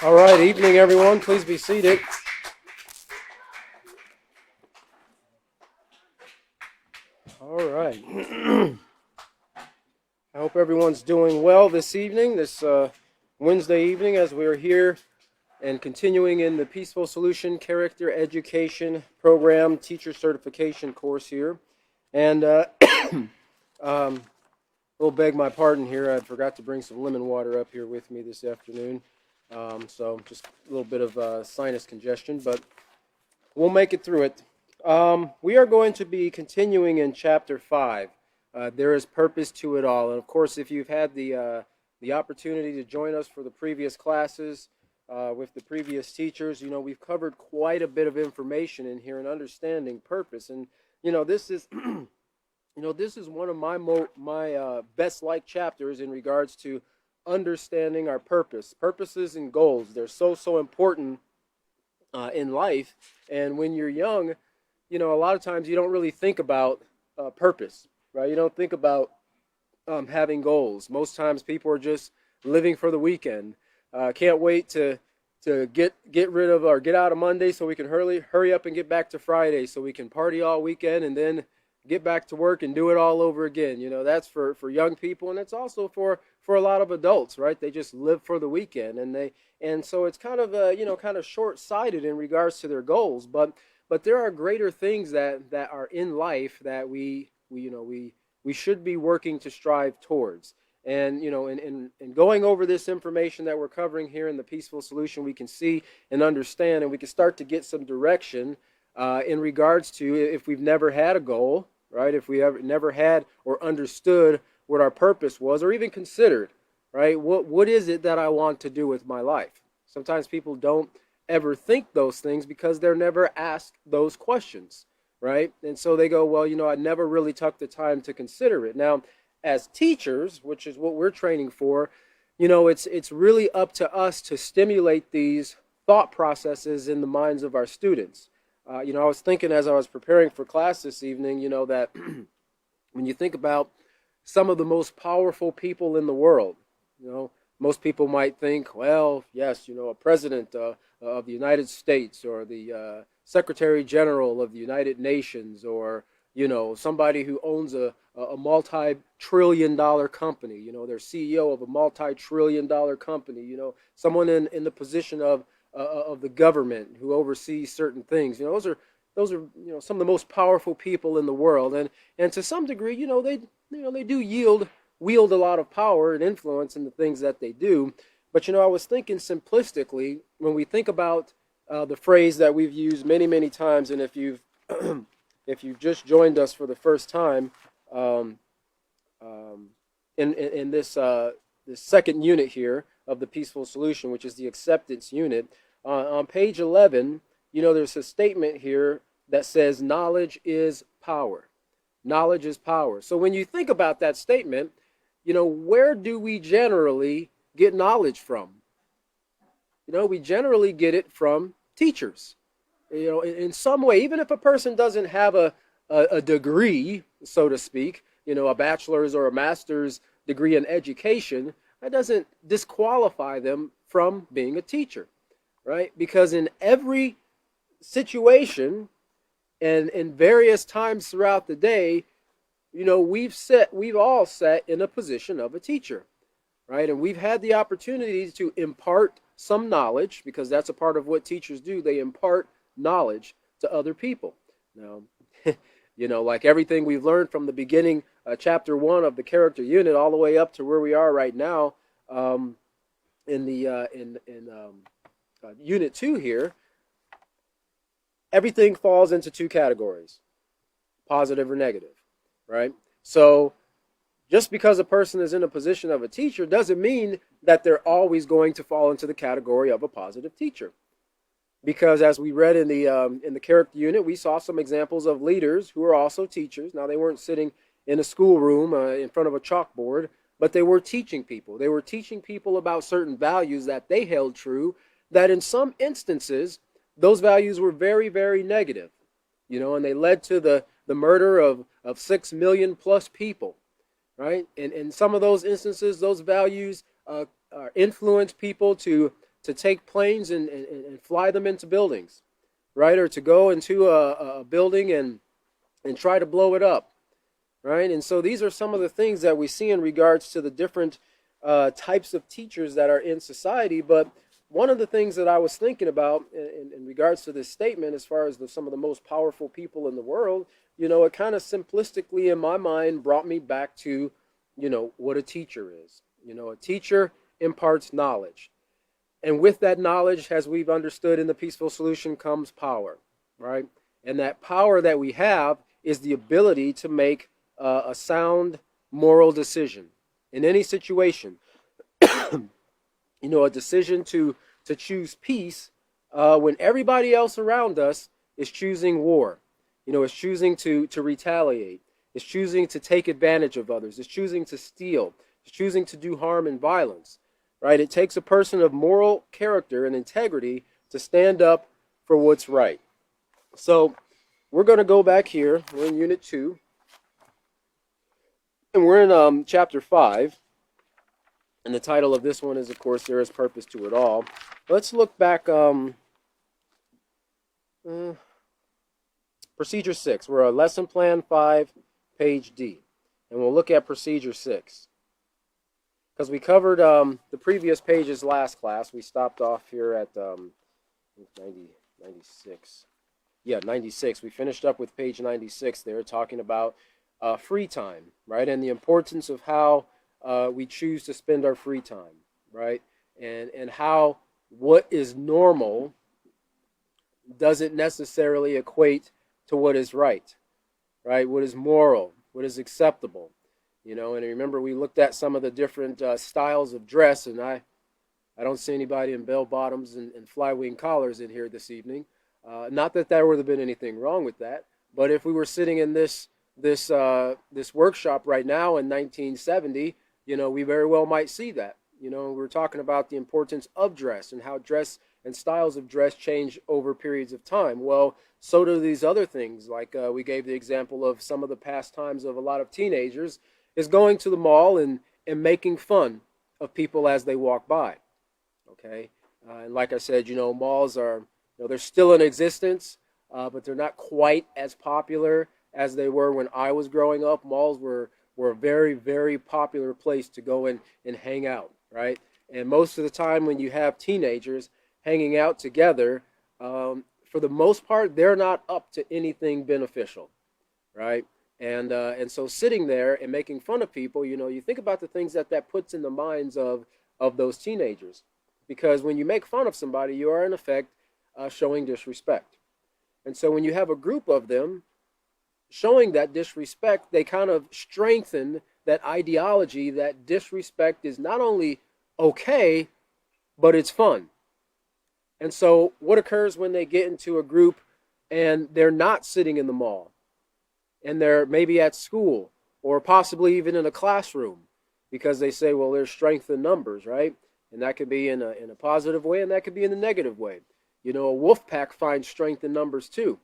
All right, evening everyone. Please be seated. All right. I hope everyone's doing well this evening, this Wednesday evening, as we're here and continuing in the Peaceful Solution Character Education Program Teacher Certification course here. And will beg my pardon here. I forgot to bring some lemon water up here with me this afternoon. So just a little bit of sinus congestion, but we'll make it through it. We are going to be continuing in Chapter 5. There is purpose to it all. And of course, if you've had the opportunity to join us for the previous classes with the previous teachers, we've covered quite a bit of information in here and understanding purpose. And, this is... this is one of my best liked chapters in regards to understanding our purpose. Purposes and goals, they're so important in life. And when you're young, a lot of times you don't really think about purpose, right? You don't think about having goals. Most times people are just living for the weekend. Can't wait to get rid of or get out of Monday so we can hurry up and get back to Friday so we can party all weekend and then get back to work and do it all over again. That's for young people, and it's also for a lot of adults, right? They just live for the weekend, and so it's kind of kind of short-sighted in regards to their goals. But there are greater things that are in life that we should be working to strive towards. And in going over this information that we're covering here in the Peaceful Solution, we can see and understand, and we can start to get some direction in regards to if we've never had a goal. Right? If we ever never had or understood what our purpose was, or even considered, right? What is it that I want to do with my life? Sometimes people don't ever think those things because they're never asked those questions, right? And so they go, well, I never really took the time to consider it. Now, as teachers, which is what we're training for, it's really up to us to stimulate these thought processes in the minds of our students. I was thinking as I was preparing for class this evening, that when you think about some of the most powerful people in the world, most people might think, well, yes, a president of the United States, or the Secretary General of the United Nations, or, somebody who owns a multi-trillion-dollar company, their CEO of a multi-trillion-dollar company, someone in the position of the government who oversees certain things. Those are some of the most powerful people in the world, and to some degree, they do wield a lot of power and influence in the things that they do. But I was thinking simplistically, when we think about the phrase that we've used many times, and if you've if you've just joined us for the first time in this second unit here of the Peaceful Solution, which is the acceptance unit. On page 11, there's a statement here that says knowledge is power. Knowledge is power. So when you think about that statement, where do we generally get knowledge from? We generally get it from teachers. In some way, even if a person doesn't have a degree, so to speak, a bachelor's or a master's degree in education, that doesn't disqualify them from being a teacher, right? Because in every situation and in various times throughout the day, we've all sat in a position of a teacher, right? And we've had the opportunity to impart some knowledge, because that's a part of what teachers do. They impart knowledge to other people. Now, like everything we've learned from the beginning, chapter 1 of the character unit, all the way up to where we are right now, in unit 2 here, everything falls into two categories: positive or negative, right? So just because a person is in a position of a teacher doesn't mean that they're always going to fall into the category of a positive teacher. Because as we read in the character unit, we saw some examples of leaders who are also teachers. Now, they weren't sitting in a schoolroom in front of a chalkboard, but they were teaching people. They were teaching people about certain values that they held true, that in some instances, those values were very, very negative, and they led to the murder of 6 million plus people, right? And in some of those instances, those values influence people to take planes and fly them into buildings, right? Or to go into a building and try to blow it up, right? And so these are some of the things that we see in regards to the different types of teachers that are in society. But one of the things that I was thinking about in regards to this statement, as far as some of the most powerful people in the world, it kind of simplistically in my mind brought me back to, what a teacher is. A teacher imparts knowledge. And with that knowledge, as we've understood in the Peaceful Solution, comes power, right? And that power that we have is the ability to make a sound moral decision in any situation. A decision to choose peace when everybody else around us is choosing war, is choosing to retaliate, is choosing to take advantage of others, is choosing to steal, is choosing to do harm and violence, right? It takes a person of moral character and integrity to stand up for what's right. So we're going to go back here. We're in Unit 2. And we're in Chapter 5. And the title of this one is, of course, There is Purpose to It All. Let's look back. Procedure 6. We're on Lesson Plan 5, page D. And we'll look at Procedure 6. Because we covered the previous pages last class. We stopped off here at 96. Yeah, 96. We finished up with page 96 there, talking about free time, right? And the importance of how we choose to spend our free time, right? And how what is normal doesn't necessarily equate to what is right? What is moral, what is acceptable, and remember we looked at some of the different styles of dress, and I don't see anybody in bell bottoms and fly-wing collars in here this evening. Not that there would have been anything wrong with that, but if we were sitting in this workshop right now in 1970, we very well might see that. We're talking about the importance of dress and how dress and styles of dress change over periods of time. Well, so do these other things. Like we gave the example of some of the pastimes of a lot of teenagers is going to the mall and making fun of people as they walk by. Okay, and like I said, malls are, they're still in existence, but they're not quite as popular as they were when I was growing up. Malls were a very, very popular place to go and hang out, right? And most of the time when you have teenagers hanging out together, for the most part, they're not up to anything beneficial, right? And so sitting there and making fun of people, you think about the things that puts in the minds of those teenagers. Because when you make fun of somebody, you are in effect showing disrespect. And so when you have a group of them showing that disrespect, they kind of strengthen that ideology that disrespect is not only okay, but it's fun. And so what occurs when they get into a group and they're not sitting in the mall, and they're maybe at school or possibly even in a classroom, because they say, well, there's strength in numbers, right? And that could be in a positive way, and that could be in a negative way. A wolf pack finds strength in numbers too,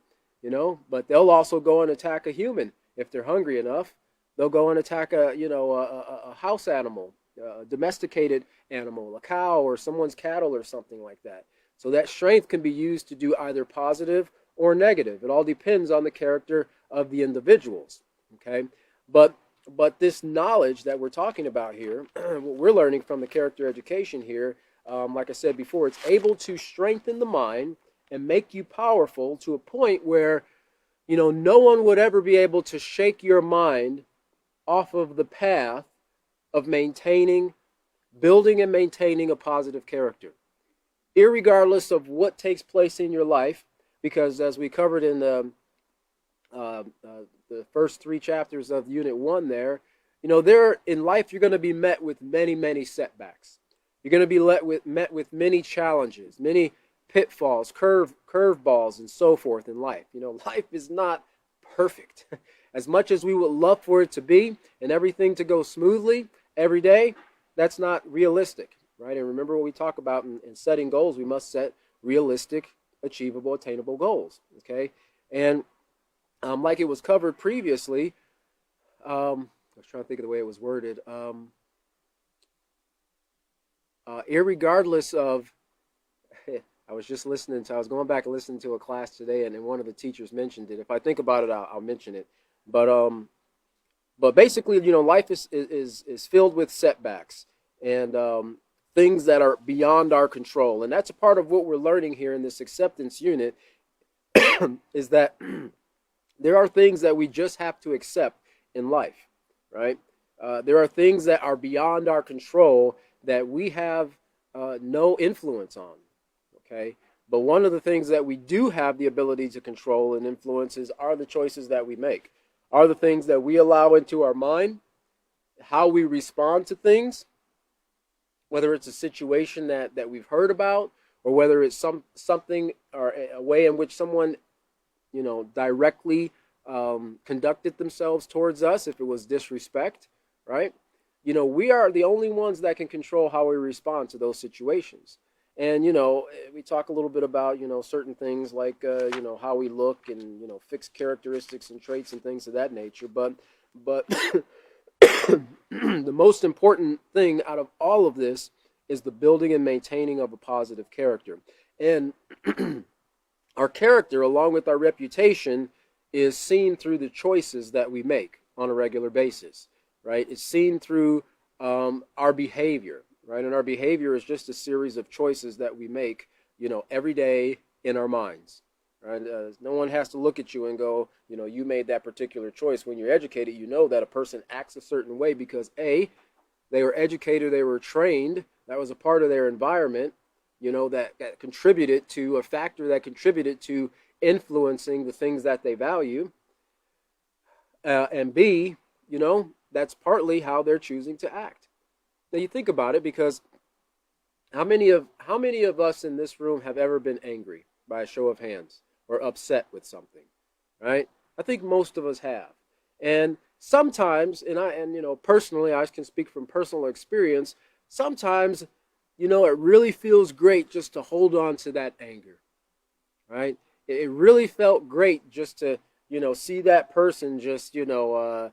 but they'll also go and attack a human if they're hungry enough. They'll go and attack a house animal, a domesticated animal, a cow or someone's cattle or something like that. So that strength can be used to do either positive or negative. It all depends on the character of the individuals. Okay, but this knowledge that we're talking about here, what we're learning from the character education here, like I said before, it's able to strengthen the mind and make you powerful to a point where, no one would ever be able to shake your mind off of the path of building and maintaining a positive character, irregardless of what takes place in your life. Because as we covered in the first 3 chapters of Unit 1 there, there in life you're going to be met with many, many setbacks. You're going to be met with many challenges, many pitfalls, curveballs, and so forth in life. Life is not perfect. As much as we would love for it to be and everything to go smoothly every day, that's not realistic, right? And remember what we talk about in setting goals, we must set realistic, achievable, attainable goals, okay? And like it was covered previously, I was trying to think of the way it was worded, irregardless of I was just listening to, I was going back and listening to a class today, and then one of the teachers mentioned it. If I think about it, I'll mention it. But basically, life is filled with setbacks and things that are beyond our control, and that's a part of what we're learning here in this acceptance unit. Is that there are things that we just have to accept in life, right? There are things that are beyond our control that we have no influence on, okay? But one of the things that we do have the ability to control and influence are the choices that we make, are the things that we allow into our mind, how we respond to things, whether it's a situation that we've heard about, or whether it's something or a way in which someone, directly conducted themselves towards us, if it was disrespect, right? We are the only ones that can control how we respond to those situations. And, we talk a little bit about, certain things like, how we look and, fixed characteristics and traits and things of that nature. But the most important thing out of all of this is the building and maintaining of a positive character. And our character, along with our reputation, is seen through the choices that we make on a regular basis, right? It's seen through our behavior, right? And our behavior is just a series of choices that we make, every day in our minds, right? No one has to look at you and go, you made that particular choice. When you're educated, you know that a person acts a certain way because A, they were educated, they were trained, that was a part of their environment, that contributed to a factor that contributed to influencing the things that they value. And B, that's partly how they're choosing to act. Now you think about it, because how many of us in this room have ever been angry by a show of hands or upset with something, right? I think most of us have. And sometimes, personally, I can speak from personal experience, sometimes, it really feels great just to hold on to that anger, right? It really felt great just to, see that person just, well,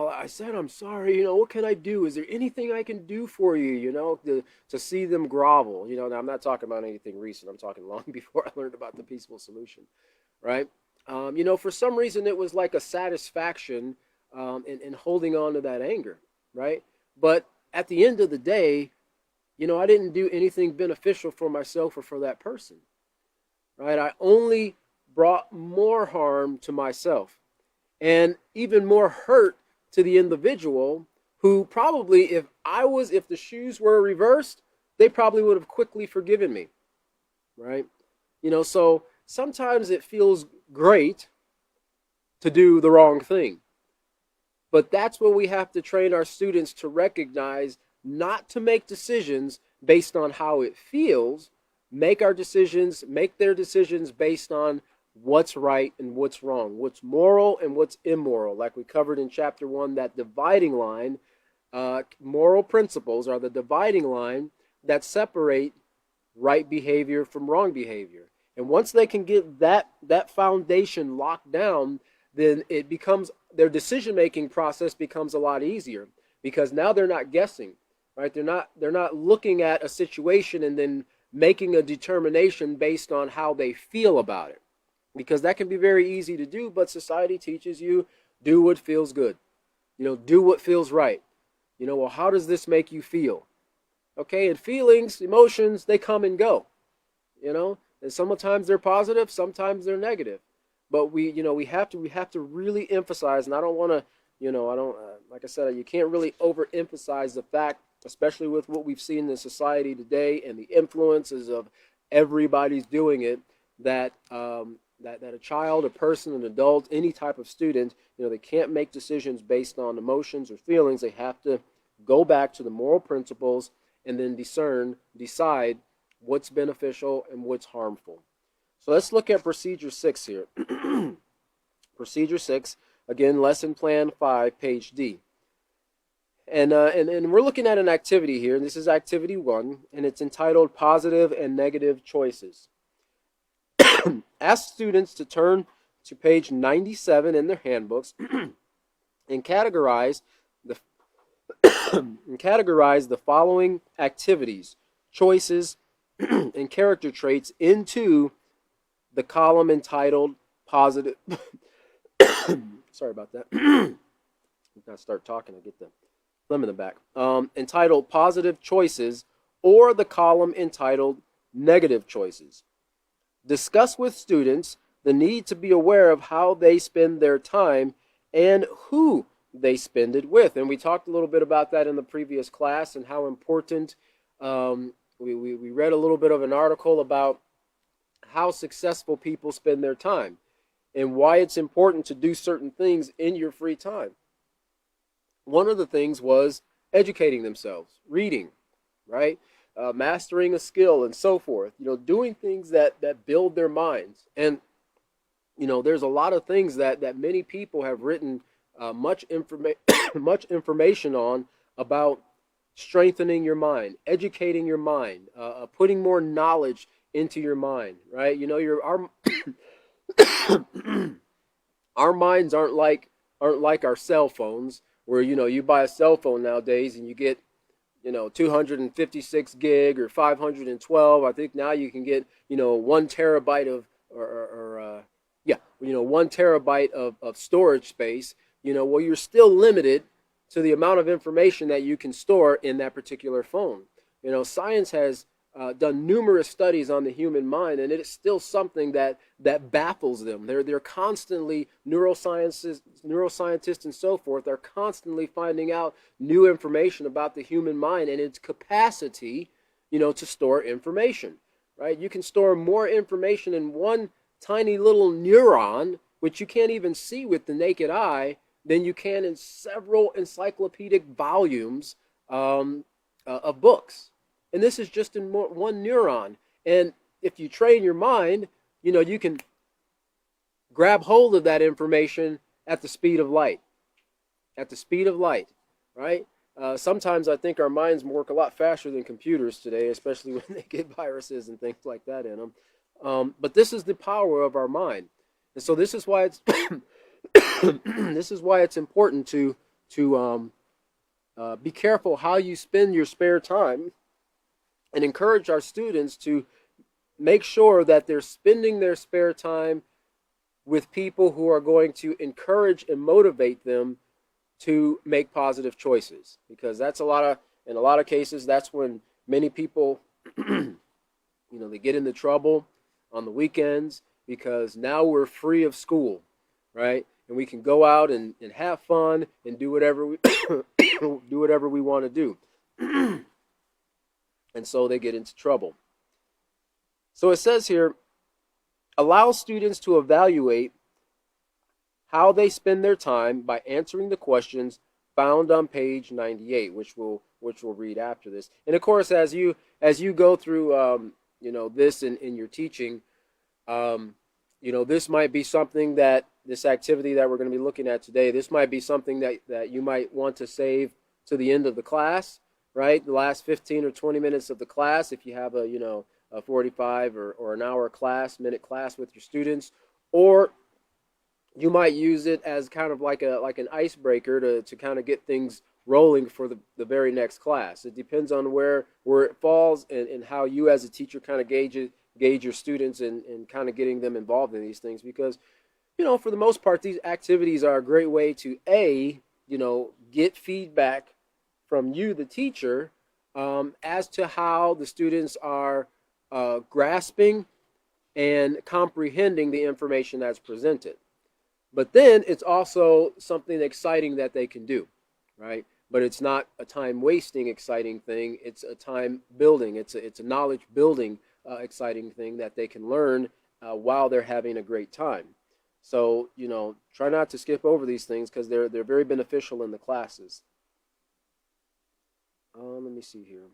I said I'm sorry, what can I do? Is there anything I can do for you, to see them grovel? Now I'm not talking about anything recent. I'm talking long before I learned about the peaceful solution, right? For some reason it was like a satisfaction in holding on to that anger, right? But at the end of the day, I didn't do anything beneficial for myself or for that person, right? I only brought more harm to myself and even more hurt to the individual who probably, if the shoes were reversed, they probably would have quickly forgiven me, right? So sometimes it feels great to do the wrong thing. But that's what we have to train our students to recognize, not to make decisions based on how it feels. Make their decisions based on what's right and what's wrong, what's moral and what's immoral. Like we covered in chapter 1, that dividing line, moral principles are the dividing line that separate right behavior from wrong behavior. And once they can get that foundation locked down, then it becomes, their decision-making process becomes a lot easier, because now they're not guessing, right? They're not looking at a situation and then making a determination based on how they feel about it, because that can be very easy to do. But society teaches you, do what feels good, do what feels right. Well, how does this make you feel? Okay, and feelings, emotions, they come and go, and sometimes they're positive, sometimes they're negative. But we have to really emphasize, and I don't want to, like I said, you can't really overemphasize the fact, especially with what we've seen in society today and the influences of everybody's doing it, that a child, a person, an adult, any type of student, they can't make decisions based on emotions or feelings. They have to go back to the moral principles and then decide what's beneficial and what's harmful. So let's look at Procedure 6 here. Procedure 6, again, Lesson Plan 5, page D. And we're looking at an activity here. This is Activity 1, and it's entitled Positive and Negative Choices. Ask students to turn to page 97 in their handbooks and categorize the following activities, choices, and character traits into the column entitled positive. Sorry about that. I start talking, I get the phlegm in the back. Entitled positive choices, or the column entitled negative choices. Discuss with students the need to be aware of how they spend their time and who they spend it with. And we talked a little bit about that in the previous class and how important. We read a little bit of an article about how successful people spend their time and why it's important to do certain things in your free time. One of the things was educating themselves, reading, right? Mastering a skill and so forth. Doing things that build their minds. And there's a lot of things that many people have written much information on about strengthening your mind, educating your mind, putting more knowledge into your mind, right? Our minds aren't like our cell phones, where you buy a cell phone nowadays and you get 256 gig or 512. I think now you can get 1 terabyte of 1 terabyte of storage space. Well, you're still limited to the amount of information that you can store in that particular phone. Science has done numerous studies on the human mind, and it is still something that baffles them. They're constantly, neuroscientists and so forth are constantly finding out new information about the human mind and its capacity, to store information, right? You can store more information in one tiny little neuron, which you can't even see with the naked eye, than you can in several encyclopedic volumes of books. And this is just in one neuron. And if you train your mind, you can grab hold of that information at the speed of light. At the speed of light, right? Sometimes I think our minds work a lot faster than computers today, especially when they get viruses and things like that in them. But this is the power of our mind. And so this is why it's important to be careful how you spend your spare time, and encourage our students to make sure that they're spending their spare time with people who are going to encourage and motivate them to make positive choices. Because in a lot of cases, that's when many people, they get into trouble on the weekends, because now we're free of school, right? And we can go out and have fun and do whatever we do whatever we want to do. And so they get into trouble. So it says here, allow students to evaluate how they spend their time by answering the questions found on page 98, which we'll read after this. And of course, as you go through this in your teaching, this might be something that this activity that we're going to be looking at today, this might be something that you might want to save to the end of the class, right? The last 15 or 20 minutes of the class, if you have a 45 or an hour minute class with your students, or you might use it as kind of like an icebreaker to kind of get things rolling for the very next class. It depends on where it falls and how you as a teacher kind of gauge your students and kind of getting them involved in these things, because for the most part, these activities are a great way to get feedback from you, the teacher, as to how the students are grasping and comprehending the information that's presented. But then it's also something exciting that they can do, right? But it's not a time-wasting exciting thing. It's a time-building. It's a knowledge-building exciting thing that they can learn while they're having a great time. So, try not to skip over these things, because they're very beneficial in the classes. Let me see here.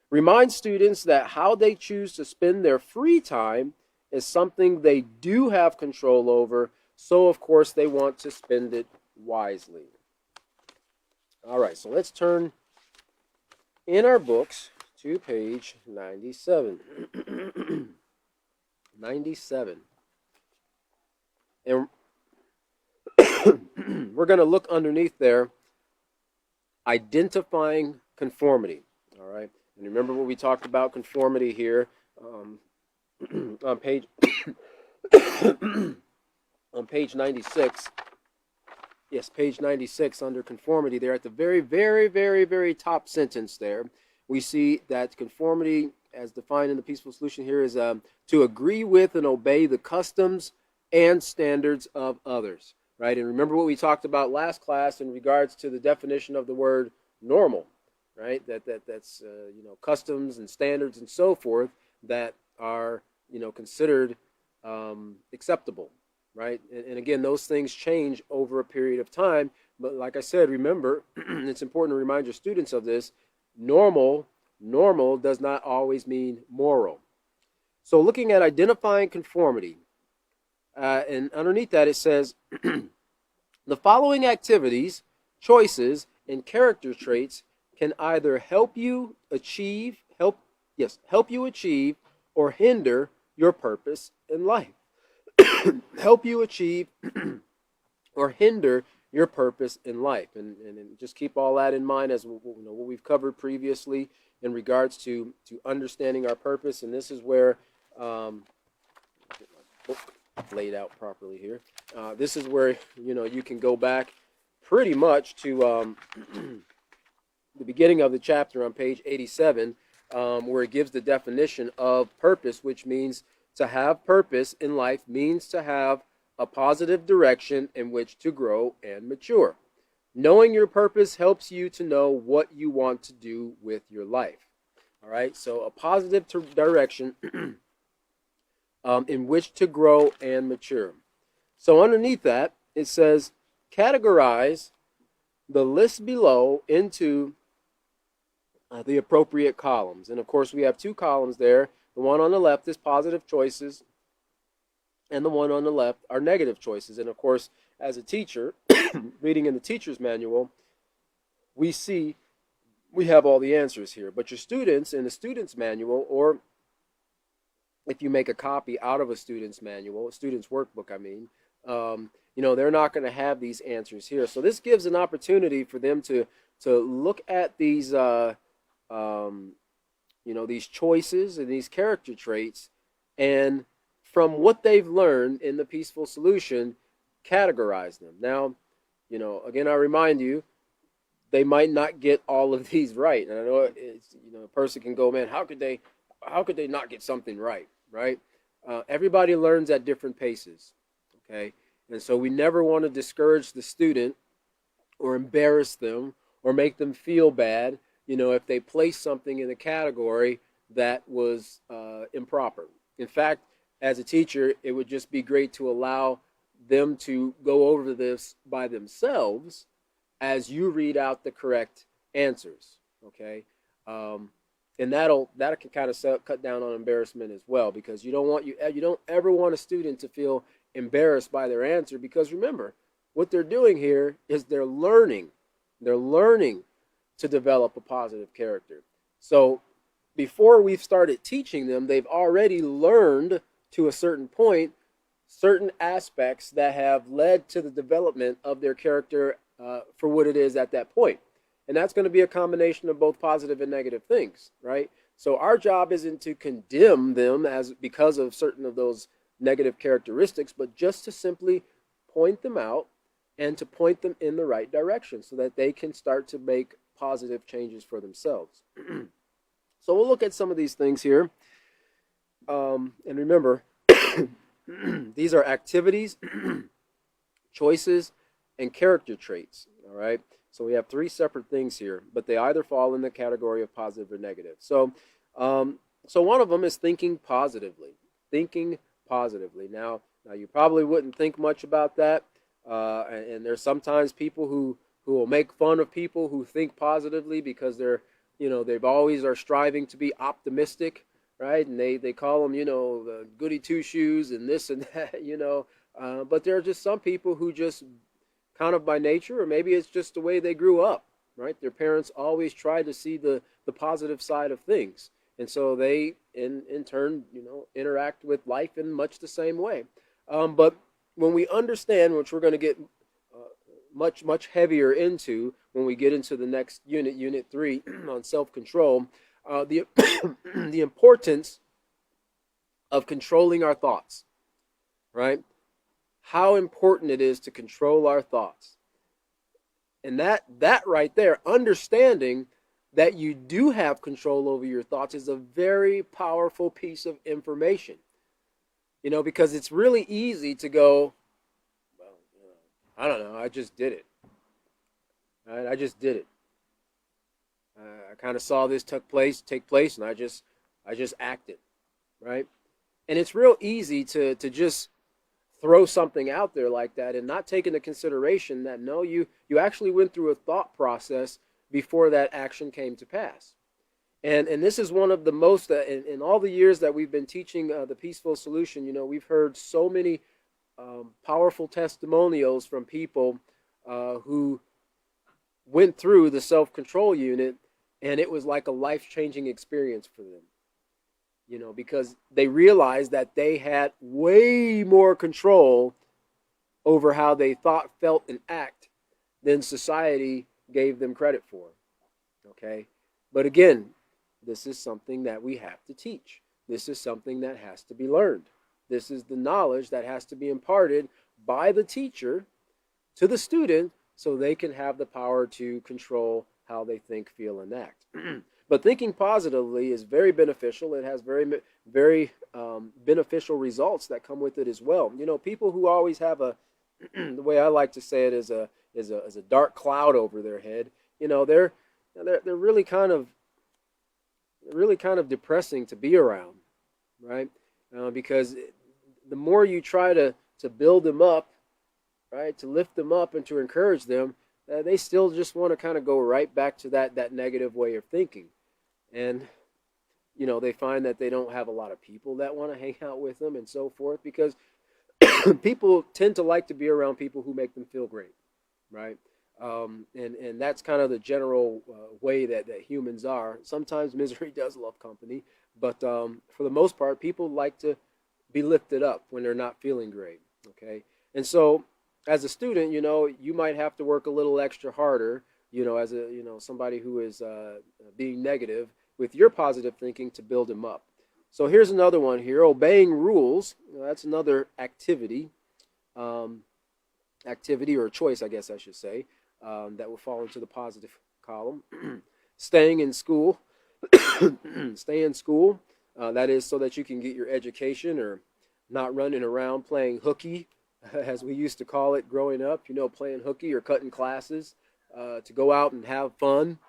Remind students that how they choose to spend their free time is something they do have control over, so of course they want to spend it wisely. All right, so let's turn in our books to page 97. 97. And we're going to look underneath there, identifying conformity. All right, and remember what we talked about conformity here um, on page on page 96. Yes, page 96 under conformity there at the very, very, very, very top sentence there, we see that conformity as defined in the peaceful solution here is to agree with and obey the customs and standards of others, right? And remember what we talked about last class in regards to the definition of the word normal, right? That's customs and standards and so forth that are considered acceptable, right? And again, those things change over a period of time. But like I said, remember, it's important to remind your students of this. Normal does not always mean moral. So looking at identifying conformity, and underneath that it says, the following activities, choices, and character traits can either help you achieve or hinder your purpose in life. Help you achieve or hinder your purpose in life. And just keep all that in mind as what we've covered previously in regards to understanding our purpose. And this is where, get my book laid out properly here. This is where, you can go back pretty much to the beginning of the chapter on page 87, where it gives the definition of purpose, which means to have purpose in life means to have a positive direction in which to grow and mature. Knowing your purpose helps you to know what you want to do with your life. All right, so a positive direction in which to grow and mature. So underneath that, it says, categorize the list below into the appropriate columns. And of course, we have two columns there. The one on the left is positive choices, and the one on the left are negative choices. And of course, as a teacher, reading in the teacher's manual, we have all the answers here. But your students in the student's manual, or if you make a copy out of a student's manual, a student's workbook, they're not going to have these answers here. So this gives an opportunity for them to look at these these choices and these character traits, and from what they've learned in the peaceful solution, categorize them. Now, again, I remind you, they might not get all of these right. And I know a person can go, man, how could they not get something right, right? Everybody learns at different paces, okay? And so we never want to discourage the student or embarrass them or make them feel bad, if they place something in a category that was improper. In fact, as a teacher, it would just be great to allow them to go over this by themselves as you read out the correct answers, okay? And that can kind of cut down on embarrassment as well, because you don't ever want a student to feel embarrassed by their answer, because remember, what they're doing here is they're learning to develop a positive character. So before we've started teaching them, they've already learned to a certain point certain aspects that have led to the development of their character for what it is at that point. And that's going to be a combination of both positive and negative things, right? So our job isn't to condemn them because of certain of those negative characteristics, but just to simply point them out and to point them in the right direction so that they can start to make positive changes for themselves. So we'll look at some of these things here. And remember, these are activities, choices, and character traits, all right? So we have three separate things here, but they either fall in the category of positive or negative. So one of them is thinking positively. Thinking positively. Now you probably wouldn't think much about that, and there's sometimes people who will make fun of people who think positively because they've always are striving to be optimistic, right? And they call them, the goody two shoes and this and that, but there are just some people who just kind of by nature, or maybe it's just the way they grew up, right? Their parents always tried to see the positive side of things. And so they, in turn, interact with life in much the same way. But when we understand, which we're going to get much heavier into when we get into the next unit 3 on self-control, the the importance of controlling our thoughts, right? How important it is to control our thoughts. And that right there, understanding that you do have control over your thoughts, is a very powerful piece of information. Because it's really easy to go, well, I don't know, I just did it. Right? I just did it. I kind of saw this take place, and I just acted, right? And it's real easy to just throw something out there like that and not take into consideration that no, you actually went through a thought process before that action came to pass. And this is one of the most, in all the years that we've been teaching the Peaceful Solution, we've heard so many powerful testimonials from people who went through the self-control unit, and it was like a life-changing experience for them. Because they realized that they had way more control over how they thought, felt, and act than society gave them credit for. Okay? But again, this is something that we have to teach. This is something that has to be learned. This is the knowledge that has to be imparted by the teacher to the student so they can have the power to control how they think, feel, and act. But thinking positively is very beneficial. It has very, very beneficial results that come with it as well. People who always have the way I like to say it is a dark cloud over their head. They're really kind of depressing to be around, right? Because the more you try to build them up, right, to lift them up and to encourage them, they still just want to kind of go right back to that negative way of thinking. And, they find that they don't have a lot of people that want to hang out with them and so forth, because people tend to like to be around people who make them feel great, right? And that's kind of the general way that humans are. Sometimes misery does love company, but for the most part, people like to be lifted up when they're not feeling great, okay? And so as a student, you might have to work a little extra harder, as somebody who is being negative, with your positive thinking to build them up. So here's another one here: obeying rules. That's another activity or choice, I guess I should say, that will fall into the positive column. Staying in school. Stay in school. That is so that you can get your education, or not running around playing hooky, as we used to call it growing up, playing hooky or cutting classes, to go out and have fun,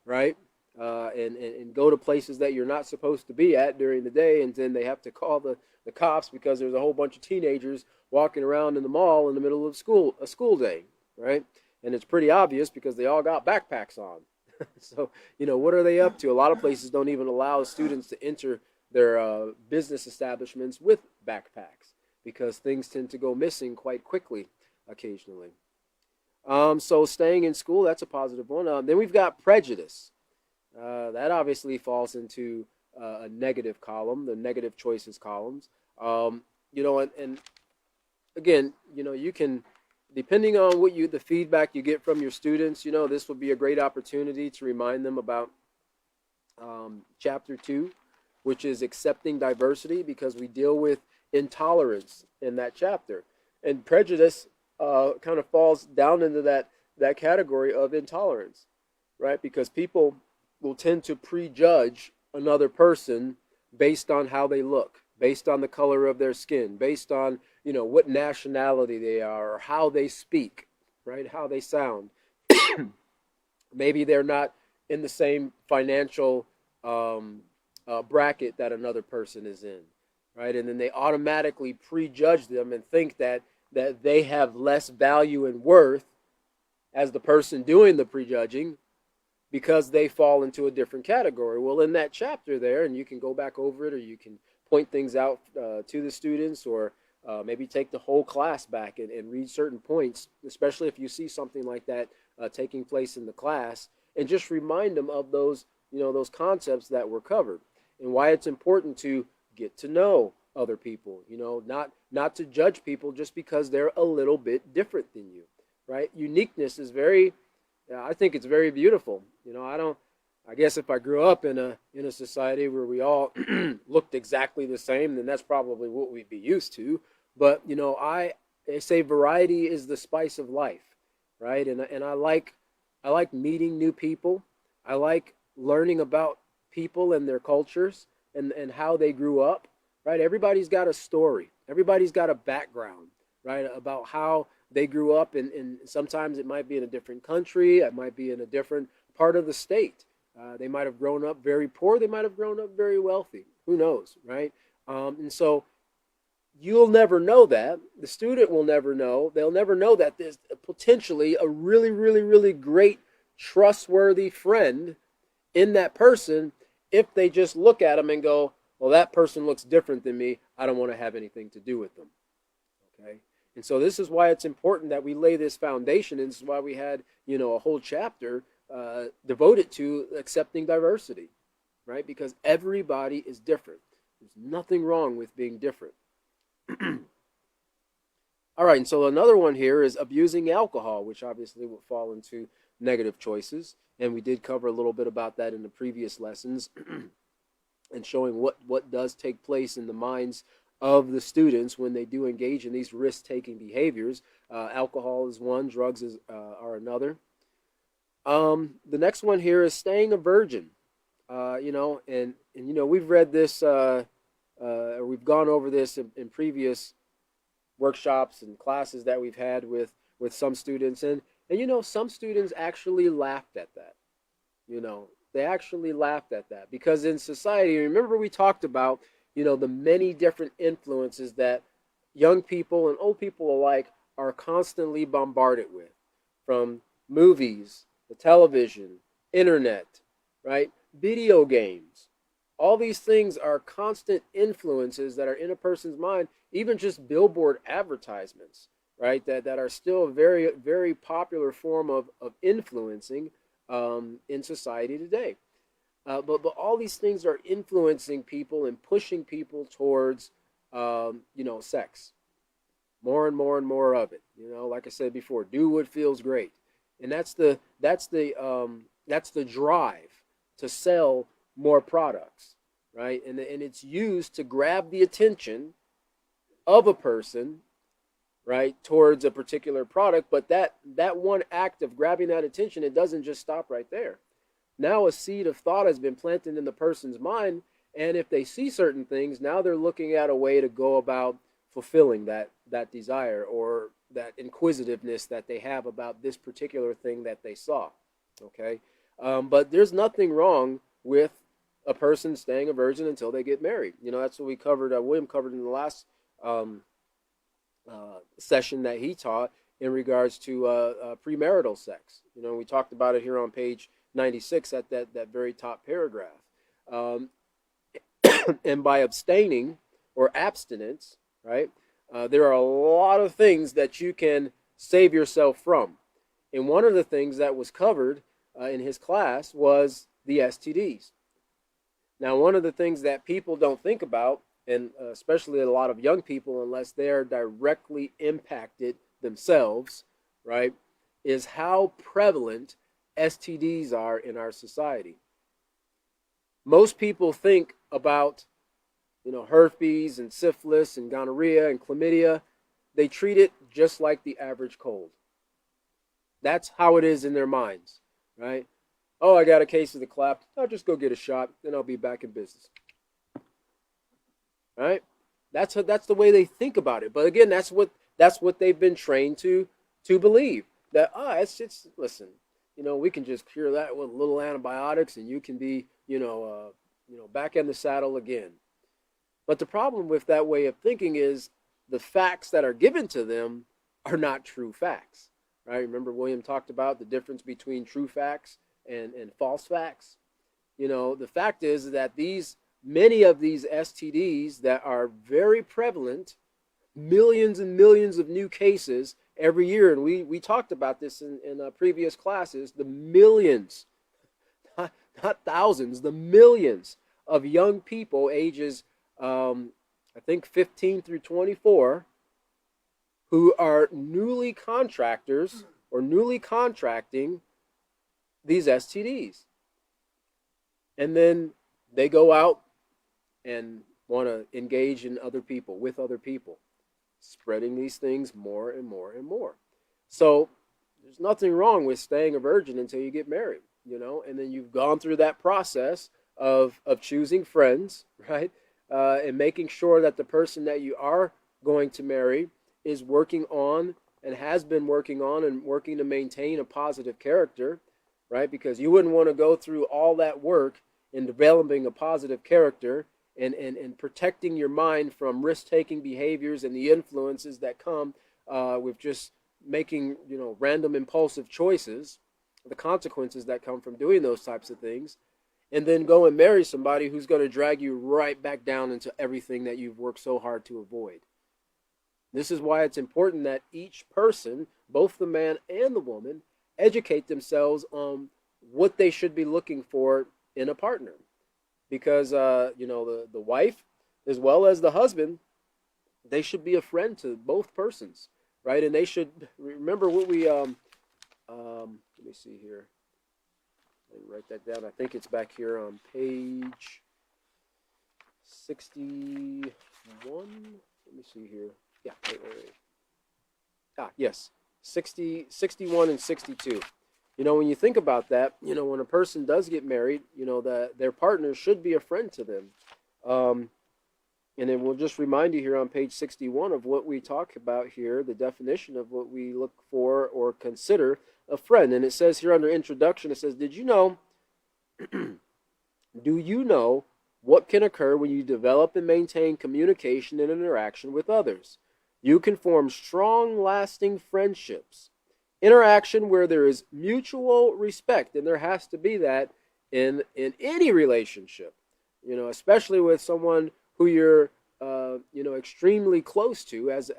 right? And go to places that you're not supposed to be at during the day, and then they have to call the cops because there's a whole bunch of teenagers walking around in the mall in the middle of a school day, right? And it's pretty obvious because they all got backpacks on. So, what are they up to? A lot of places don't even allow students to enter their business establishments with backpacks, because things tend to go missing quite quickly occasionally. So staying in school, that's a positive one. Then we've got prejudice. That obviously falls into a negative column, the negative choices columns. And again, you can, depending on the feedback you get from your students, this would be a great opportunity to remind them about chapter 2, which is accepting diversity, because we deal with intolerance in that chapter. And prejudice kind of falls down into that category of intolerance, right? Because people will tend to prejudge another person based on how they look, based on the color of their skin, based on, what nationality they are, or how they speak, right? How they sound. Maybe they're not in the same financial bracket that another person is in, right? And then they automatically prejudge them and think that they have less value and worth as the person doing the prejudging, because they fall into a different category. Well, in that chapter there, and you can go back over it, or you can point things out to the students, or maybe take the whole class back and read certain points, especially if you see something like that taking place in the class, and just remind them of those concepts that were covered, and why it's important to get to know other people, not to judge people just because they're a little bit different than you, right? Uniqueness is I think it's very beautiful. I guess if I grew up in a society where we all looked exactly the same, then that's probably what we'd be used to. But I say variety is the spice of life, right? And I like meeting new people. I like learning about people and their cultures and how they grew up, right? Everybody's got a story. Everybody's got a background, right? About how they grew up, and sometimes it might be in a different country. It might be in a different part of the state. They might have grown up very poor. They might have grown up very wealthy. Who knows, right? And so you'll never know that. The student will never know. They'll never know that there's potentially a really, really, really great, trustworthy friend in that person if they just look at them and go, well, that person looks different than me. I don't want to have anything to do with them. Okay? And so this is why it's important that we lay this foundation, and this is why we had, a whole chapter devoted to accepting diversity, right? Because everybody is different. There's nothing wrong with being different. All right, and so another one here is abusing alcohol, which obviously would fall into negative choices. And we did cover a little bit about that in the previous lessons and showing what does take place in the minds of the students when they do engage in these risk-taking behaviors. Alcohol is one, drugs are another. The next one here is staying a virgin. We've read this, we've gone over this in previous workshops and classes that we've had with some students, and some students actually laughed at that. They actually laughed at that because in society, remember we talked about the many different influences that young people and old people alike are constantly bombarded with, from movies, the television, internet, right? Video games. All these things are constant influences that are in a person's mind, even just billboard advertisements, right? That are still a very, very popular form of influencing in society today. But all these things are influencing people and pushing people towards, sex. More and more and more of it. Like I said before, do what feels great, and that's the drive to sell more products, right? And it's used to grab the attention of a person, right, towards a particular product. But that one act of grabbing that attention, it doesn't just stop right there. Now a seed of thought has been planted in the person's mind, and if they see certain things, now they're looking at a way to go about fulfilling that desire or that inquisitiveness that they have about this particular thing that they saw. Okay, but there's nothing wrong with a person staying a virgin until they get married. That's what we covered. William covered in the last session that he taught in regards to premarital sex. We talked about it here on page 96 at that very top paragraph. And by abstaining or abstinence, right, there are a lot of things that you can save yourself from. And one of the things that was covered in his class was the STDs. Now, one of the things that people don't think about, and especially a lot of young people, unless they're directly impacted themselves, right, is how prevalent STDs are in our society. Most people think about, herpes and syphilis and gonorrhea and chlamydia. They treat it just like the average cold. That's how it is in their minds, right? Oh, I got a case of the clap. I'll just go get a shot, then I'll be back in business. Right? That's the way they think about it. But again, that's what they've been trained to believe. That it's listen, we can just cure that with little antibiotics, and you can be back in the saddle again. But the problem with that way of thinking is the facts that are given to them are not true facts. Right? Remember William talked about the difference between true facts and false facts. The fact is that many of these STDs that are very prevalent, millions and millions of new cases every year, and we talked about this in previous classes, the millions, not thousands, the millions of young people ages, I think 15 through 24, who are newly contractors or newly contracting these STDs. and then they go out and want to engage in other people, with other people, spreading these things more and more and more. So there's nothing wrong with staying a virgin until you get married, and then you've gone through that process of choosing friends, right? And making sure that the person that you are going to marry is working on and has been working on and working to maintain a positive character, right? Because you wouldn't want to go through all that work in developing a positive character and protecting your mind from risk-taking behaviors and the influences that come with just making random impulsive choices, the consequences that come from doing those types of things, and then go and marry somebody who's going to drag you right back down into everything that you've worked so hard to avoid. This is why it's important that each person, both the man and the woman, educate themselves on what they should be looking for in a partner. Because, the wife, as well as the husband, they should be a friend to both persons, right? And they should remember what we, let me see here. Let me write that down. I think it's back here on page 61. Let me see here. Yeah, wait. Yes, 61 and 62. When you think about that, when a person does get married, that their partner should be a friend to them. And then we'll just remind you here on page 61 of what we talk about here, the definition of what we look for or consider a friend. And it says here under introduction, it says, do you know what can occur when you develop and maintain communication and interaction with others? You can form strong, lasting friendships. Interaction where there is mutual respect, and there has to be that in any relationship, especially with someone who you're, extremely close to, as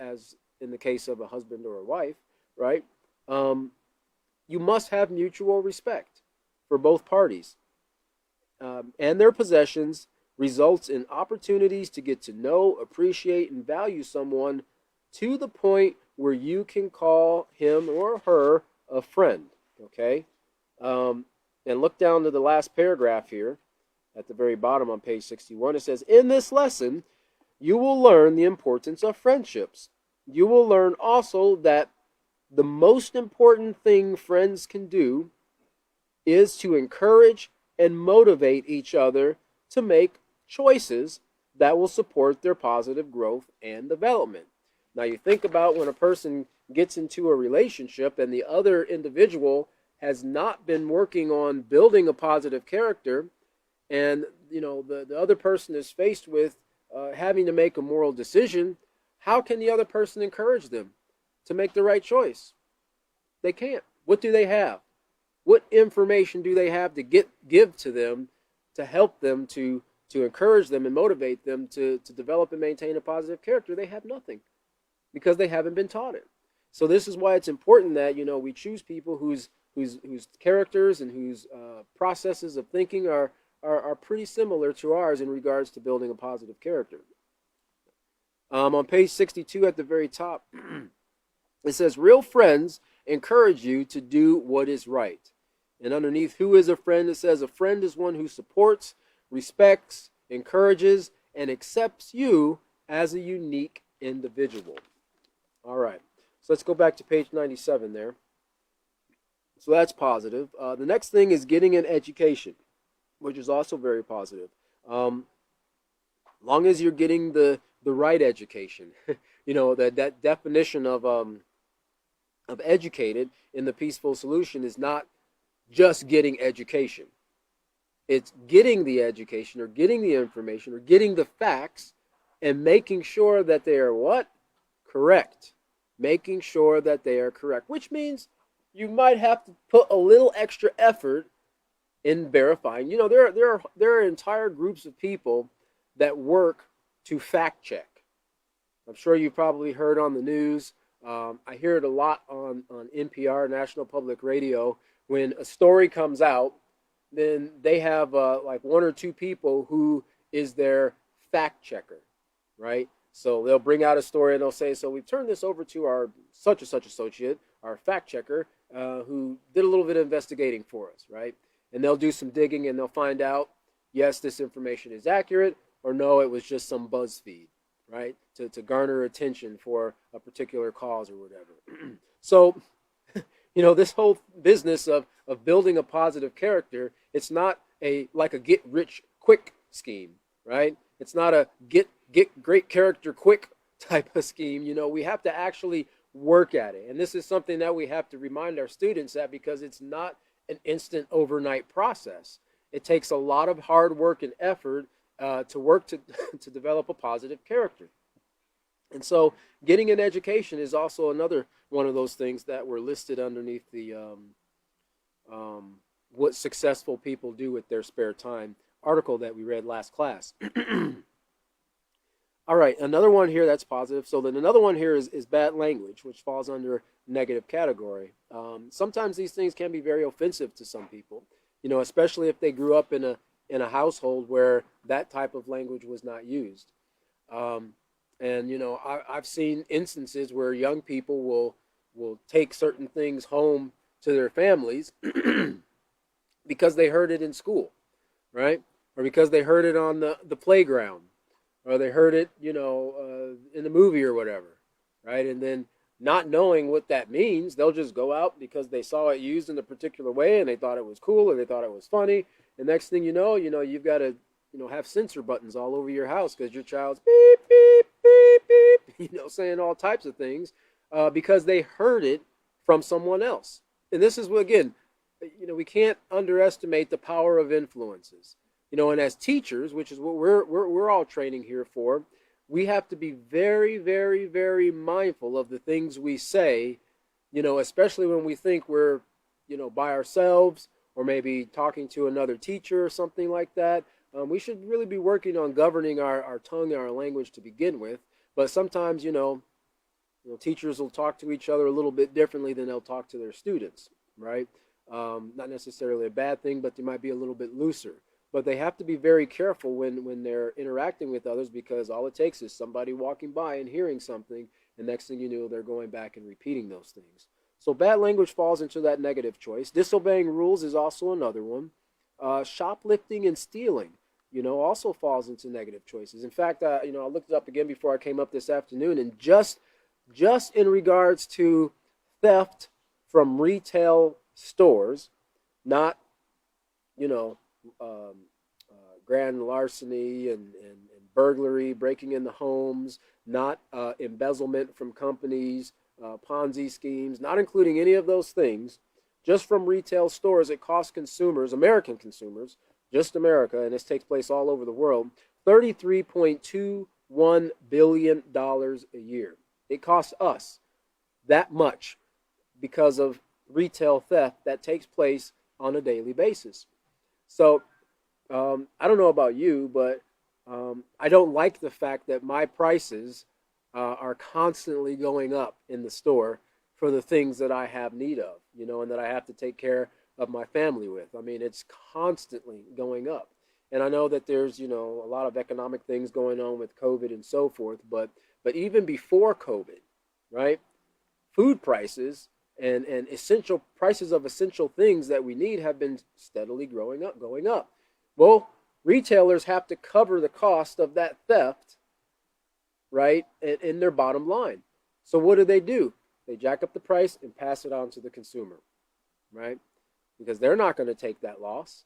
in the case of a husband or a wife, right? You must have mutual respect for both parties. And their possessions results in opportunities to get to know, appreciate, and value someone to the point where you can call him or her a friend, okay? And look down to the last paragraph here at the very bottom on page 61. It says, in this lesson, you will learn the importance of friendships. You will learn also that the most important thing friends can do is to encourage and motivate each other to make choices that will support their positive growth and development. Now you think about when a person gets into a relationship and the other individual has not been working on building a positive character, and the other person is faced with having to make a moral decision. How can the other person encourage them to make the right choice? They can't. What do they have? What information do they have to give to them to help them to encourage them and motivate them to develop and maintain a positive character? They have nothing, because they haven't been taught it. So this is why it's important that we choose people whose characters and whose processes of thinking are pretty similar to ours in regards to building a positive character. On page 62 at the very top, it says, real friends encourage you to do what is right. And underneath who is a friend, it says a friend is one who supports, respects, encourages, and accepts you as a unique individual. All right, so let's go back to page 97 there. So that's positive. The next thing is getting an education, which is also very positive. Long as you're getting the right education, that definition of educated in the Peaceful Solution is not just getting education. It's getting the education or getting the information or getting the facts and making sure that they are what? Correct. Making sure that they are correct, which means you might have to put a little extra effort in verifying. There are entire groups of people that work to fact check. I'm sure you've probably heard on the news. I hear it a lot on NPR, National Public Radio. When a story comes out, then they have like one or two people who is their fact checker, right? So they'll bring out a story and they'll say, so we've turned this over to our such and such associate, our fact checker, who did a little bit of investigating for us, right? And they'll do some digging and they'll find out yes, this information is accurate, or no, it was just some BuzzFeed, right? To garner attention for a particular cause or whatever. So, this whole business of building a positive character, it's not like a get rich quick scheme, right? It's not a get great character quick type of scheme. We have to actually work at it. And this is something that we have to remind our students that, because it's not an instant overnight process. It takes a lot of hard work and effort to work to develop a positive character. And so getting an education is also another one of those things that were listed underneath the what successful people do with their spare time article that we read last class. All right, another one here that's positive. So then another one here is bad language, which falls under negative category. Sometimes these things can be very offensive to some people, especially if they grew up in a household where that type of language was not used. And I've seen instances where young people will take certain things home to their families because they heard it in school, right? Or because they heard it on the playground, or they heard it, in the movie or whatever, right? And then not knowing what that means, they'll just go out because they saw it used in a particular way and they thought it was cool or they thought it was funny. And next thing you know, you've got to, have censor buttons all over your house because your child's beep, beep, beep, beep, saying all types of things because they heard it from someone else. And this is, again, we can't underestimate the power of influences. And as teachers, which is what we're all training here for, we have to be very, very, very mindful of the things we say, especially when we think we're, by ourselves or maybe talking to another teacher or something like that. We should really be working on governing our tongue and our language to begin with. But sometimes, teachers will talk to each other a little bit differently than they'll talk to their students, right? Not necessarily a bad thing, but they might be a little bit looser. But they have to be very careful when they're interacting with others, because all it takes is somebody walking by and hearing something, and next thing you know, they're going back and repeating those things. So bad language falls into that negative choice. Disobeying rules is also another one. Shoplifting and stealing, also falls into negative choices. In fact, I looked it up again before I came up this afternoon, and just in regards to theft from retail stores, not, grand larceny and burglary, breaking into homes, not embezzlement from companies, Ponzi schemes, not including any of those things. Just from retail stores, it costs consumers, American consumers, just America, and this takes place all over the world, $33.21 billion a year. It costs us that much because of retail theft that takes place on a daily basis. So I don't know about you, but I don't like the fact that my prices are constantly going up in the store for the things that I have need of, and that I have to take care of my family with. I mean, it's constantly going up. And I know that there's, a lot of economic things going on with COVID and so forth, but even before COVID, right, food prices and essential prices of essential things that we need have been steadily going up. Well, retailers have to cover the cost of that theft, right, in their bottom line. So what do? They jack up the price and pass it on to the consumer, right? Because they're not going to take that loss.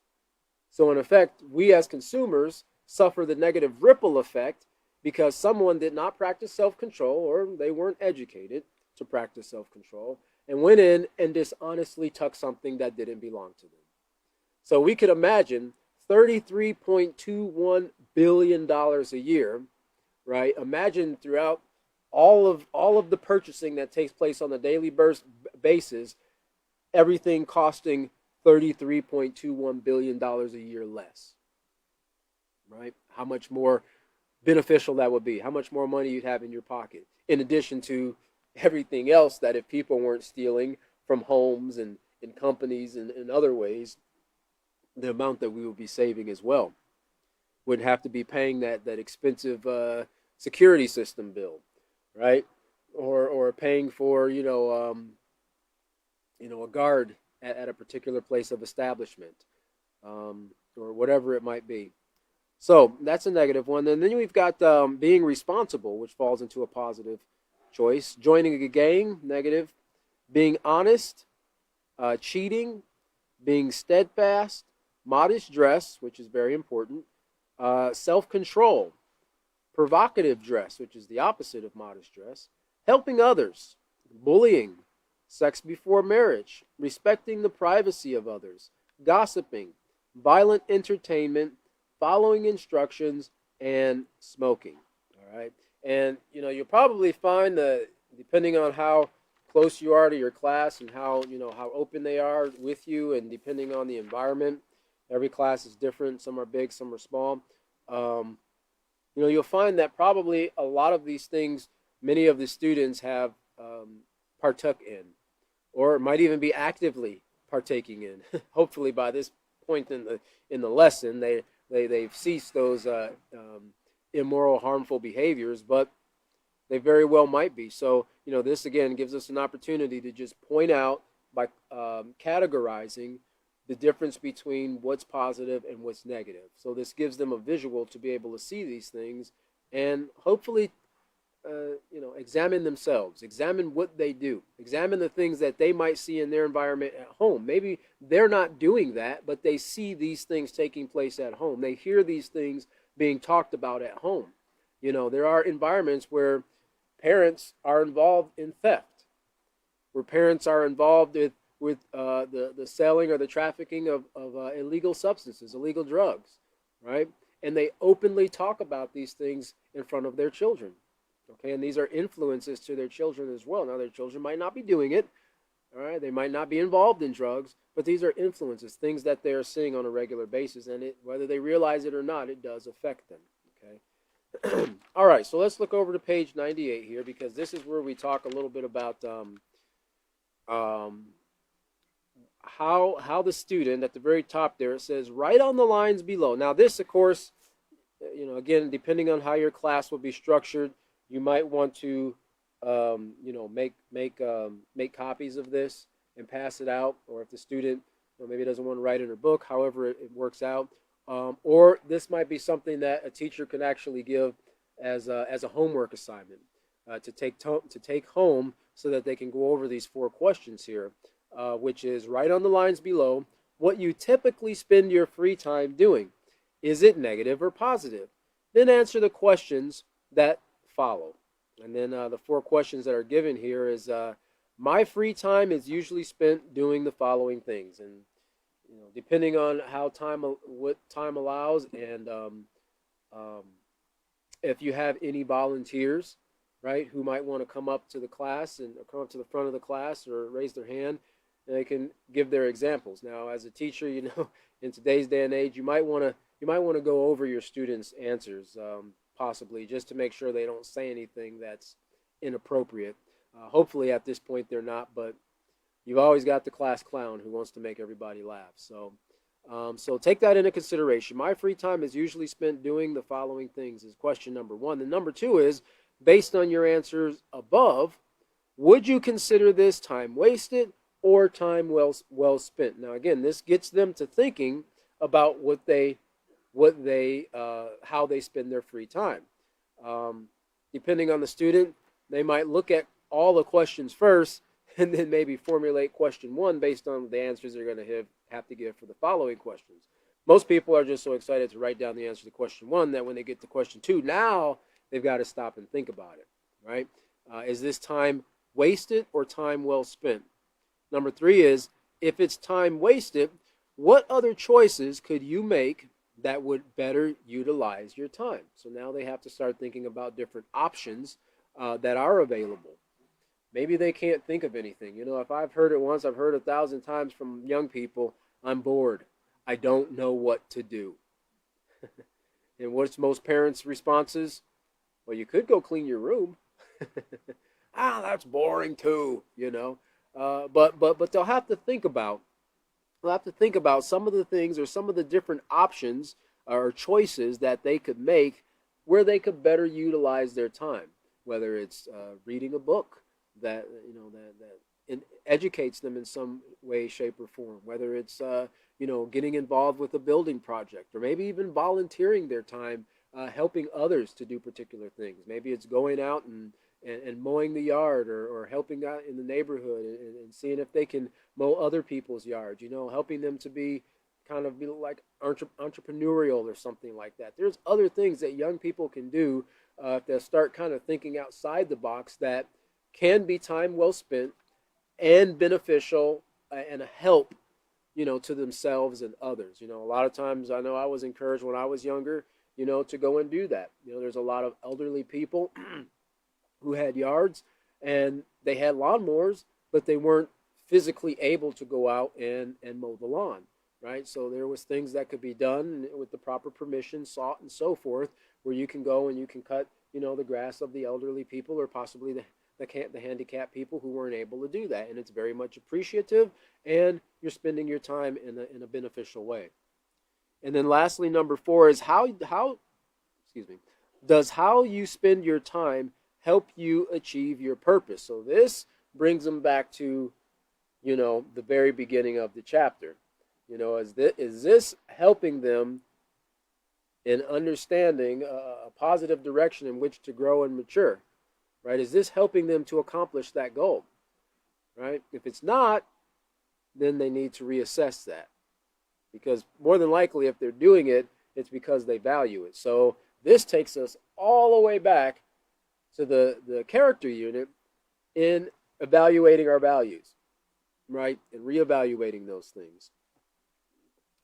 So in effect, we as consumers suffer the negative ripple effect because someone did not practice self-control, or they weren't educated to practice self-control, and went in and dishonestly took something that didn't belong to them. So we could imagine $33.21 billion a year, right? Imagine throughout all of the purchasing that takes place on a daily basis, everything costing $33.21 billion a year less, right? How much more beneficial that would be, how much more money you'd have in your pocket, in addition to everything else that if people weren't stealing from homes and companies and in other ways, the amount that we would be saving as well. Wouldn't have to be paying that expensive security system bill, right? Or paying for, a guard at a particular place of establishment. or whatever it might be. So that's a negative one. And then we've got being responsible, which falls into a positive choice. Joining a gang, negative. Being honest, cheating, being steadfast, modest dress, which is very important, self control, provocative dress, which is the opposite of modest dress, helping others, bullying, sex before marriage, respecting the privacy of others, gossiping, violent entertainment, following instructions, and smoking. All right. And you'll probably find that depending on how close you are to your class and how open they are with you, and depending on the environment, every class is different. Some are big, some are small. Um, you'll find that probably a lot of these things, many of the students have partook in, or might even be actively partaking in. Hopefully, by this point in the lesson, they've ceased those immoral, harmful behaviors, but they very well might be. So, this again gives us an opportunity to just point out by categorizing the difference between what's positive and what's negative. So this gives them a visual to be able to see these things and hopefully, examine themselves, examine what they do, examine the things that they might see in their environment at home. Maybe they're not doing that, but they see these things taking place at home. They hear these things being talked about at home. There are environments where parents are involved in theft, where parents are involved with the selling or the trafficking of illegal substances, illegal drugs, right? And they openly talk about these things in front of their children. Okay, and these are influences to their children as well. Now, their children might not be doing it, all right? They might not be involved in drugs, but these are influences, things that they are seeing on a regular basis, and whether they realize it or not, it does affect them, okay? All right, so let's look over to page 98 here, because this is where we talk a little bit about how the student, at the very top there, it says, write on the lines below. Now, this, of course, again, depending on how your class will be structured, you might want to, make copies of this and pass it out. Or if the student, maybe doesn't want to write in her book, however it works out. Or this might be something that a teacher can actually give as a homework assignment to take home, so that they can go over these 4 questions here, which is write on the lines below what you typically spend your free time doing. Is it negative or positive? Then answer the questions that follow. And then the 4 questions that are given here is, my free time is usually spent doing the following things. And depending on what time allows, and if you have any volunteers, right, who might want to come up to the class and come up to the front of the class or raise their hand, and they can give their examples. Now, as a teacher, in today's day and age, you might want to go over your students' answers, possibly, just to make sure they don't say anything that's inappropriate. Hopefully, at this point, they're not, but you've always got the class clown who wants to make everybody laugh. So take that into consideration. My free time is usually spent doing the following things is question number 1. And number 2 is, based on your answers above, would you consider this time wasted or time well spent? Now, again, this gets them to thinking about how they spend their free time. Depending on the student, they might look at all the questions first and then maybe formulate question 1 based on the answers they're going to have to give for the following questions. Most people are just so excited to write down the answer to question 1 that when they get to question 2, now they've got to stop and think about it, right? Is this time wasted or time well spent? Number 3 is, if it's time wasted, what other choices could you make that would better utilize your time? So now they have to start thinking about different options that are available. Maybe they can't think of anything. If I've heard it once, I've heard 1,000 times from young people, I'm bored. I don't know what to do. And what's most parents' responses? Well, you could go clean your room. That's boring too, But they'll have to think about some of the things or some of the different options or choices that they could make where they could better utilize their time. Whether it's reading a book that educates them in some way, shape, or form. Whether it's getting involved with a building project, or maybe even volunteering their time, helping others to do particular things. Maybe it's going out and mowing the yard, or helping out in the neighborhood, and seeing if they can mow other people's yards, helping them to be kind of be like entrepreneurial or something like that. There's other things that young people can do if they start kind of thinking outside the box, that can be time well spent and beneficial, and a help, to themselves and others. A lot of times I know I was encouraged when I was younger, to go and do that. There's a lot of elderly people who had yards and they had lawnmowers, but they weren't physically able to go out and mow the lawn, right? So there was things that could be done with the proper permission, salt, and so forth, where you can go and you can cut, the grass of the elderly people, or possibly the handicapped people who weren't able to do that. And it's very much appreciative, and you're spending your time in a beneficial way. And then lastly, number 4 is how does how you spend your time help you achieve your purpose? So this brings them back to, the very beginning of the chapter. Is this helping them in understanding a positive direction in which to grow and mature? Right? Is this helping them to accomplish that goal? Right? If it's not, then they need to reassess that. Because more than likely, if they're doing it, it's because they value it. So this takes us all the way back to the character unit in evaluating our values, right? And reevaluating those things.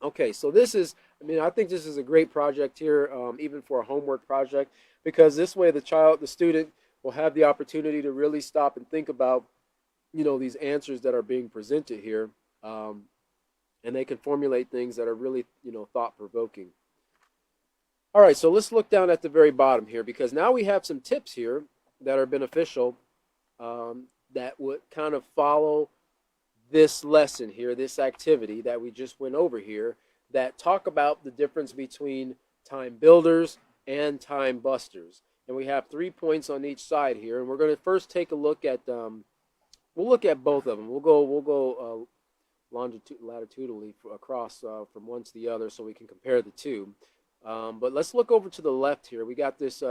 Okay, so I think this is a great project here, even for a homework project, because this way the student will have the opportunity to really stop and think about, these answers that are being presented here, and they can formulate things that are really, thought-provoking. All right, so let's look down at the very bottom here, because now we have some tips here that are beneficial, that would kind of follow this lesson here, this activity that we just went over here, that talk about the difference between time builders and time busters. And we have 3 points on each side here, and we're going to first take a look at, we'll look at both of them. We'll go latitudinally across from one to the other, so we can compare the two. But let's look over to the left here. We got this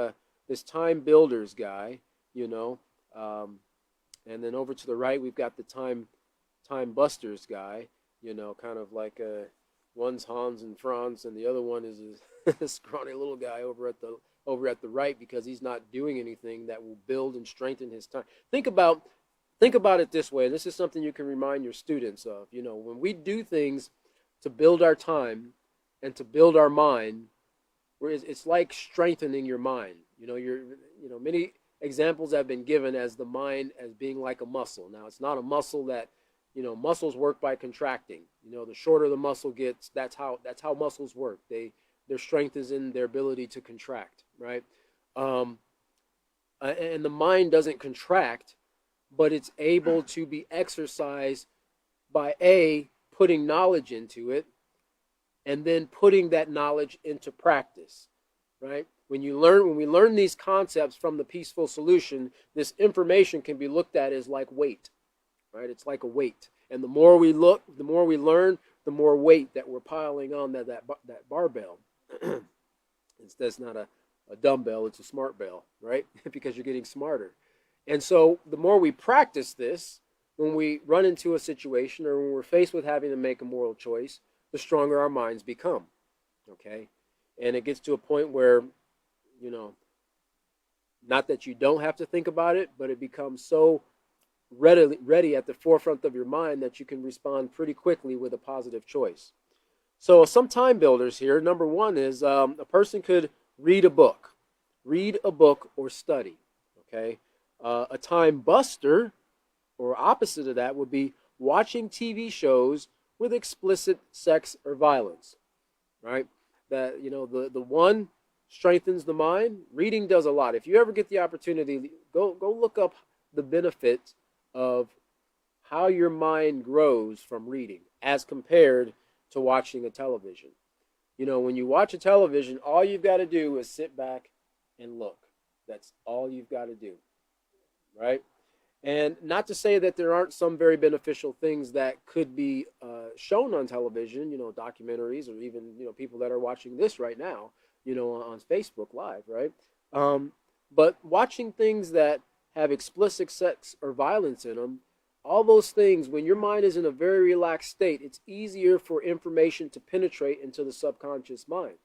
time builders guy, and then over to the right we've got the time busters guy, kind of like one's Hans and Franz, and the other one is a scrawny little guy over at the right, because he's not doing anything that will build and strengthen his time. Think about it this way, and this is something you can remind your students of. When we do things to build our time and to build our mind, it's like strengthening your mind. Many examples have been given as the mind as being like a muscle. Now, it's not a muscle that, muscles work by contracting. The shorter the muscle gets, that's how muscles work. Their strength is in their ability to contract, right? And the mind doesn't contract, but it's able to be exercised by putting knowledge into it, and then putting that knowledge into practice, right? When we learn these concepts from the peaceful solution, this information can be looked at as like weight, right? It's like a weight. And the more we look, the more we learn, the more weight that we're piling on that barbell. That's not a dumbbell, it's a smart bell, right? Because you're getting smarter. And so the more we practice this, when we run into a situation, or when we're faced with having to make a moral choice, the stronger our minds become, okay? And it gets to a point where, not that you don't have to think about it, but it becomes so ready at the forefront of your mind that you can respond pretty quickly with a positive choice. So some time builders here. Number 1 is a person could read a book or study, okay? A time buster, or opposite of that, would be watching TV shows with explicit sex or violence, right? That, the one strengthens the mind. Reading does a lot. If you ever get the opportunity, go look up the benefits of how your mind grows from reading as compared to watching a television. When you watch a television, all you've got to do is sit back and look. That's all you've got to do, right? And not to say that there aren't some very beneficial things that could be shown on television, documentaries, or even, people that are watching this right now, on Facebook Live, right? Um, but watching things that have explicit sex or violence in them, all those things, when your mind is in a very relaxed state, it's easier for information to penetrate into the subconscious mind.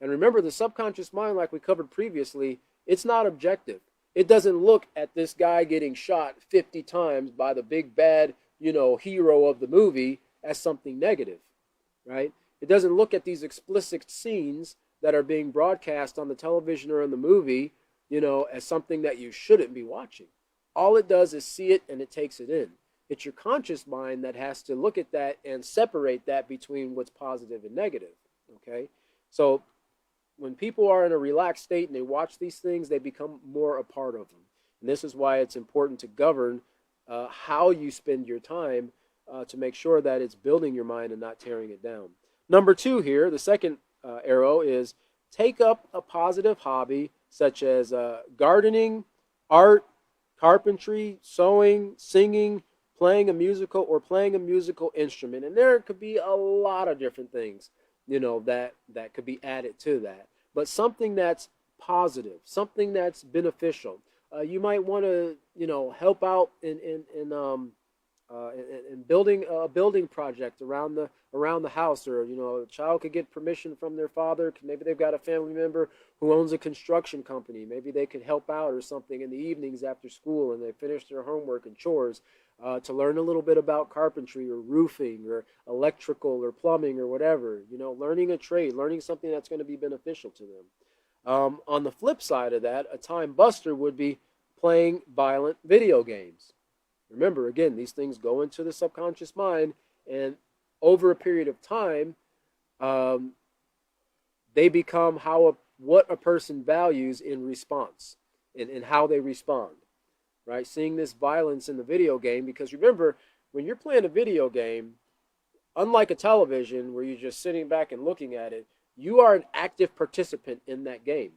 And remember, the subconscious mind, like we covered previously, it's not objective. It doesn't look at this guy getting shot 50 times by the big bad, hero of the movie as something negative, right? It doesn't look at these explicit scenes that are being broadcast on the television or in the movie, as something that you shouldn't be watching. All it does is see it and it takes it in. It's your conscious mind that has to look at that and separate that between what's positive and negative, okay? So when people are in a relaxed state and they watch these things, they become more a part of them. And this is why it's important to govern how you spend your time to make sure that it's building your mind and not tearing it down. Number 2 here, the second arrow is take up a positive hobby such as gardening, art, carpentry, sewing, singing, playing a musical instrument. And there could be a lot of different things, that could be added to that. But something that's positive, something that's beneficial. You might want to, help out in building a building project around the house, or a child could get permission from their father. Maybe they've got a family member who owns a construction company. Maybe they could help out or something in the evenings after school, and they finish their homework and chores to learn a little bit about carpentry or roofing or electrical or plumbing or whatever. Learning a trade, learning something that's going to be beneficial to them. On the flip side of that, a time buster would be playing violent video games. Remember, again, these things go into the subconscious mind, and over a period of time, they become what a person values in response, and how they respond, right? Seeing this violence in the video game, because remember, when you're playing a video game, unlike a television where you're just sitting back and looking at it, you are an active participant in that game,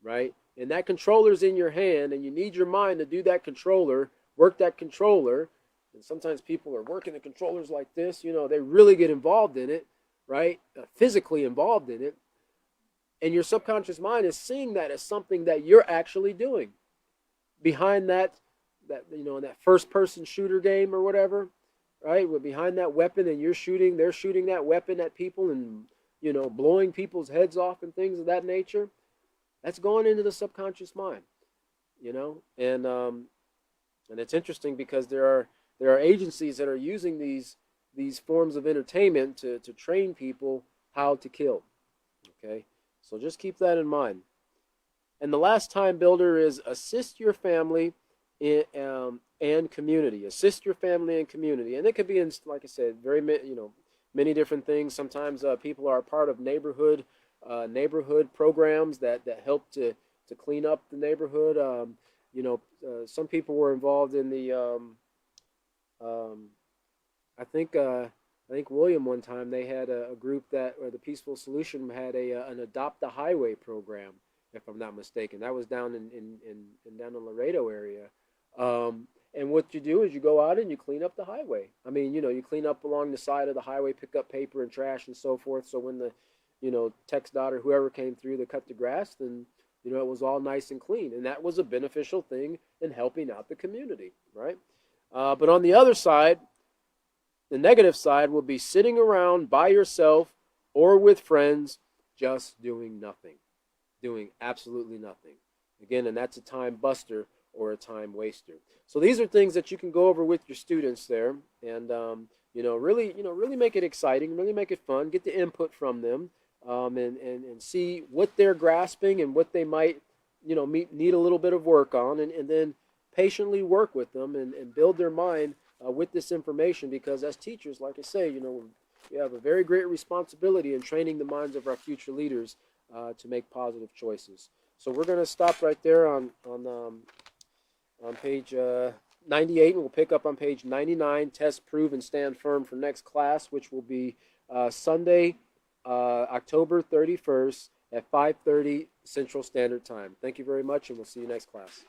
right? And that controller's in your hand, and you need your mind to do that controller, work that controller. And sometimes people are working the controllers like this, they really get involved in it, right? Physically involved in it. And your subconscious mind is seeing that as something that you're actually doing. Behind that in that first person shooter game or whatever, right? Behind that weapon, and they're shooting that weapon at people and, blowing people's heads off and things of that nature. That's going into the subconscious mind, and it's interesting because there are agencies that are using these forms of entertainment to train people how to kill. Okay, so just keep that in mind. And the last time builder is assist your family and community. Assist your family and community, and it could be in, like I said, many different things. Sometimes people are a part of neighborhood programs that help to clean up the neighborhood. Some people were involved in the I think William, one time they had a group or the Peaceful Solution had an Adopt a Highway program, if I'm not mistaken. That was down down in Laredo area. And what you do is you go out and you clean up the highway. I mean, you clean up along the side of the highway, pick up paper and trash and so forth. So when the TxDOT or whoever came through to cut the grass, then it was all nice and clean. And that was a beneficial thing in helping out the community, right? But on the other side, the negative side will be sitting around by yourself or with friends just doing nothing, doing absolutely nothing. Again, and that's a time buster or a time waster. So these are things that you can go over with your students there, and really make it exciting, really make it fun, get the input from them, and see what they're grasping and what they might need a little bit of work on, and then patiently work with them and build their mind with this information, because as teachers, like I say, we have a very great responsibility in training the minds of our future leaders to make positive choices. So we're going to stop right there on page 98, and we'll pick up on page 99, test, prove, and stand firm for next class, which will be Sunday, October 31st at 5:30 Central Standard Time. Thank you very much, and we'll see you next class.